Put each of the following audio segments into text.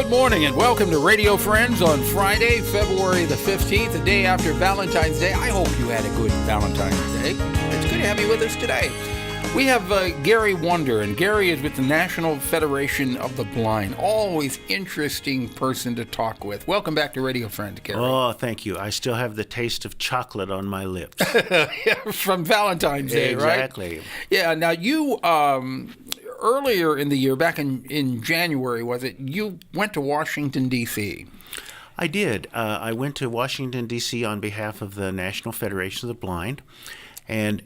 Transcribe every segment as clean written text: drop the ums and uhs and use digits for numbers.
Good morning and welcome to Radio Friends on Friday, February the 15th, the day after Valentine's Day. I hope you had a good Valentine's Day. It's good to have you with us today. We have Gary Wunder, and Gary is with the National Federation of the Blind. Always interesting person to talk with. Welcome back to Radio Friends, Gary. Oh, thank you. I still have the taste of chocolate on my lips. From Valentine's Day, right? Exactly. Yeah, now you... earlier in the year, back in January, was it, you went to Washington, D.C.? I did. I went to Washington, D.C. on behalf of the National Federation of the Blind. And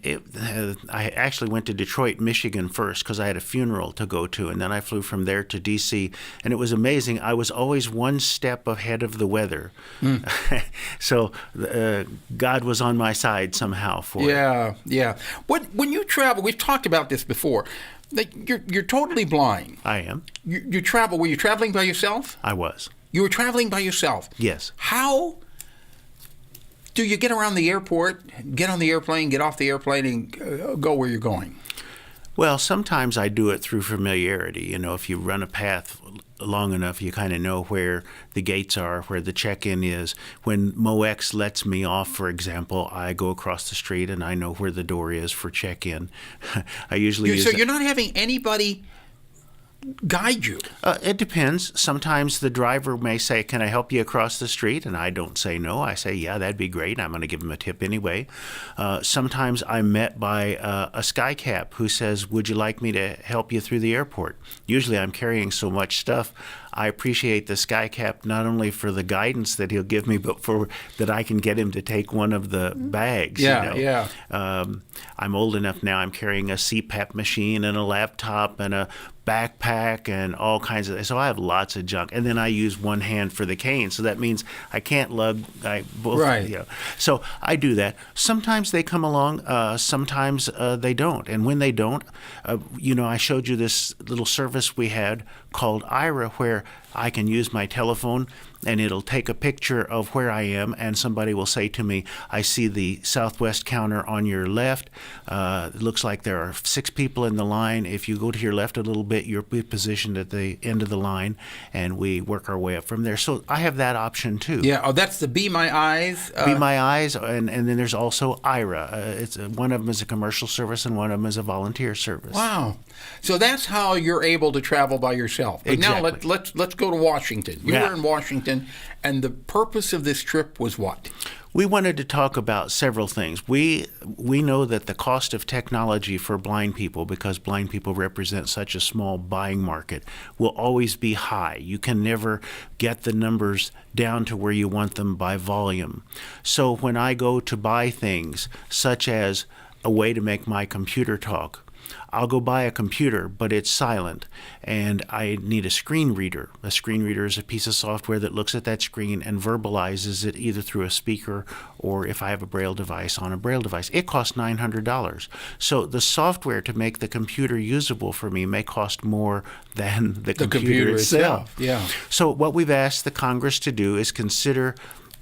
I actually went to Detroit, Michigan first because I had a funeral to go to. And then I flew from there to D.C. And it was amazing. I was always one step ahead of the weather. So God was on my side somehow for it. Yeah. When you travel, we've talked about this before. Like you're totally blind. I am. You travel. Were you traveling by yourself? I was. You were traveling by yourself? Yes. How do you get around the airport, get on the airplane, get off the airplane, and go where you're going? Well, sometimes I do it through familiarity. You know, if you run a path long enough, you kind of know where the gates are, where the check-in is. When MoX lets me off, for example, I go across the street and I know where the door is for check-in. I usually So you're not having anybody guide you? It depends. Sometimes the driver may say, "Can I help you across the street?" And I don't say no. I say, "Yeah, that'd be great." I'm going to give him a tip anyway. Sometimes I'm met by a skycap who says, "Would you like me to help you through the airport?" Usually I'm carrying so much stuff. I appreciate the skycap not only for the guidance that he'll give me, but for that I can get him to take one of the bags. Yeah. I'm old enough now. I'm carrying a CPAP machine and a laptop and a backpack and all kinds of. So I have lots of junk, and then I use one hand for the cane. So that means I can't lug both. Right. You know. So I do that. Sometimes they come along. Sometimes they don't. And when they don't, I showed you this little service we had called IRA, where I can use my telephone and it'll take a picture of where I am, and somebody will say to me, "I see the southwest counter on your left. It looks like there are 6 people in the line. If you go to your left a little bit, you'll be positioned at the end of the line," and we work our way up from there. So I have that option too. Yeah. Oh, that's the Be My Eyes. Be My Eyes, and then there's also IRA. It's one of them is a commercial service, and one of them is a volunteer service. Wow. So that's how you're able to travel by yourself. But Exactly. Now let's go to Washington. You were in Washington, and the purpose of this trip was what? We wanted to talk about several things. We know that the cost of technology for blind people, because blind people represent such a small buying market, will always be high. You can never get the numbers down to where you want them by volume. So when I go to buy things, such as a way to make my computer talk, I'll go buy a computer, but it's silent, and I need a screen reader. A screen reader is a piece of software that looks at that screen and verbalizes it either through a speaker or, if I have a Braille device, on a Braille device. It costs $900. So the software to make the computer usable for me may cost more than the computer itself. Yeah. So what we've asked the Congress to do is consider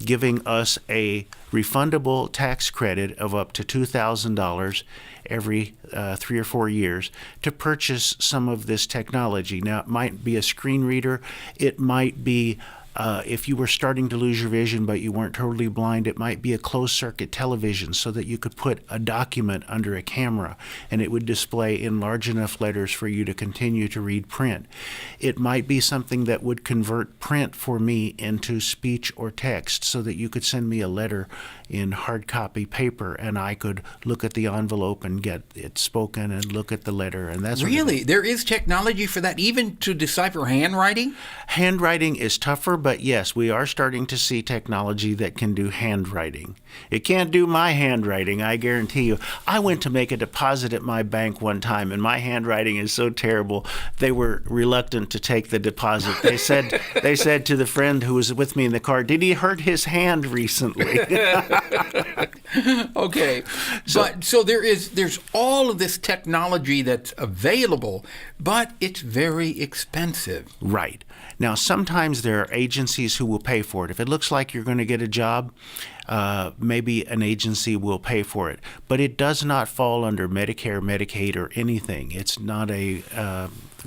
giving us a refundable tax credit of up to $2,000 every 3 or 4 years to purchase some of this technology. Now, it might be a screen reader. It might be, if you were starting to lose your vision but you weren't totally blind, it might be a closed-circuit television so that you could put a document under a camera and it would display in large enough letters for you to continue to read print. It might be something that would convert print for me into speech or text so that you could send me a letter in hard copy paper and I could look at the envelope and get it spoken and look at the letter. And that's Really? There is technology for that, even to decipher handwriting? Handwriting is tougher, but yes, we are starting to see technology that can do handwriting. It can't do my handwriting, I guarantee you. I went to make a deposit at my bank one time, and my handwriting is so terrible, they were reluctant to take the deposit. They said to the friend who was with me in the car, "Did he hurt his hand recently?" Okay. So there's all of this technology that's available, but it's very expensive. Right. Now, sometimes there are agencies who will pay for it. If it looks like you're going to get a job, maybe an agency will pay for it. But it does not fall under Medicare, Medicaid, or anything. It's not a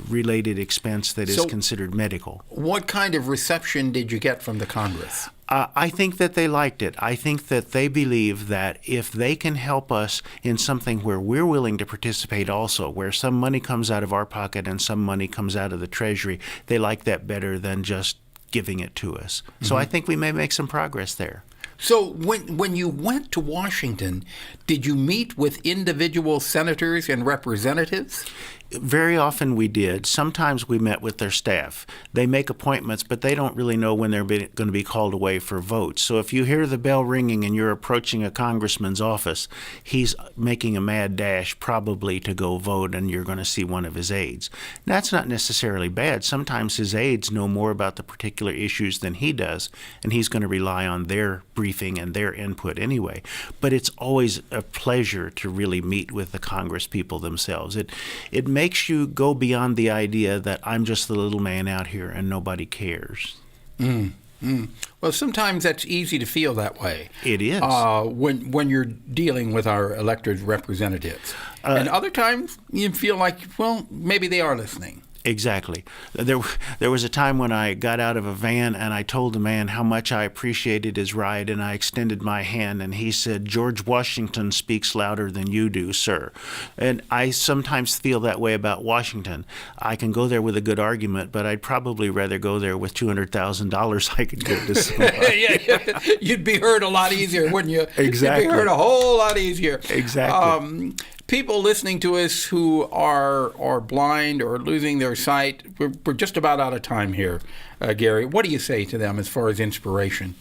related expense that is So- considered medical. What kind of reception did you get from the Congress? I think that they liked it. I think that they believe that if they can help us in something where we're willing to participate also, where some money comes out of our pocket and some money comes out of the Treasury, they like that better than just giving it to us. So I think we may make some progress there. So when you went to Washington, did you meet with individual senators and representatives? Very often we did. Sometimes we met with their staff. They make appointments, but they don't really know when they're going to be called away for votes. So if you hear the bell ringing and you're approaching a congressman's office, he's making a mad dash probably to go vote, and you're going to see one of his aides. That's not necessarily bad. Sometimes his aides know more about the particular issues than he does, and he's going to rely on their briefing and their input anyway. But it's always a pleasure to really meet with the Congress people themselves. It makes you go beyond the idea that I'm just the little man out here and nobody cares. Well, sometimes that's easy to feel that way. It is. When you're dealing with our elected representatives. And other times you feel like, well, maybe they are listening. Exactly. There was a time when I got out of a van and I told the man how much I appreciated his ride, and I extended my hand, and he said, "George Washington speaks louder than you do, sir." And I sometimes feel that way about Washington. I can go there with a good argument, but I'd probably rather go there with $200,000 I could give to somebody. Yeah, you'd be heard a lot easier, wouldn't you? Exactly. You'd be heard a whole lot easier. Exactly. People listening to us who are blind or losing their sight, we're just about out of time here, Gary. What do you say to them as far as inspiration?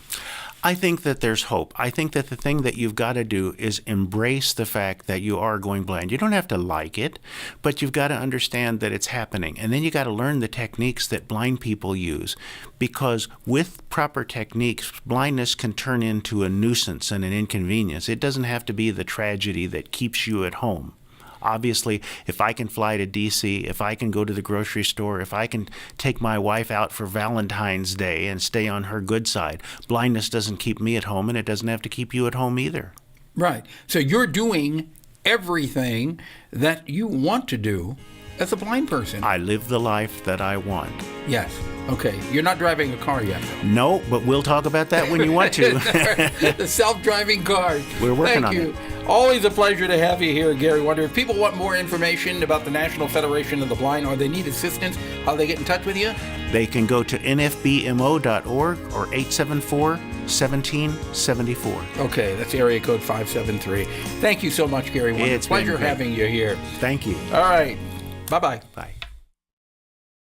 I think that there's hope. I think that the thing that you've got to do is embrace the fact that you are going blind. You don't have to like it, but you've got to understand that it's happening. And then you got to learn the techniques that blind people use, because with proper techniques, blindness can turn into a nuisance and an inconvenience. It doesn't have to be the tragedy that keeps you at home. Obviously, if I can fly to D.C., if I can go to the grocery store, if I can take my wife out for Valentine's Day and stay on her good side, blindness doesn't keep me at home, and it doesn't have to keep you at home either. Right. So you're doing everything that you want to do as a blind person. I live the life that I want. Yes. Okay. You're not driving a car yet, though. No, but we'll talk about that when you want to. The self-driving car. We're working on Thank it. you. Always a pleasure to have you here, Gary Wunder. If people want more information about the National Federation of the Blind, or they need assistance, how do they get in touch with you? They can go to nfbmo.org or 874-1774. Okay, that's area code 573. Thank you so much, Gary Wunder. It's been Pleasure great. having you here. Thank you. All right. Bye-bye. Bye.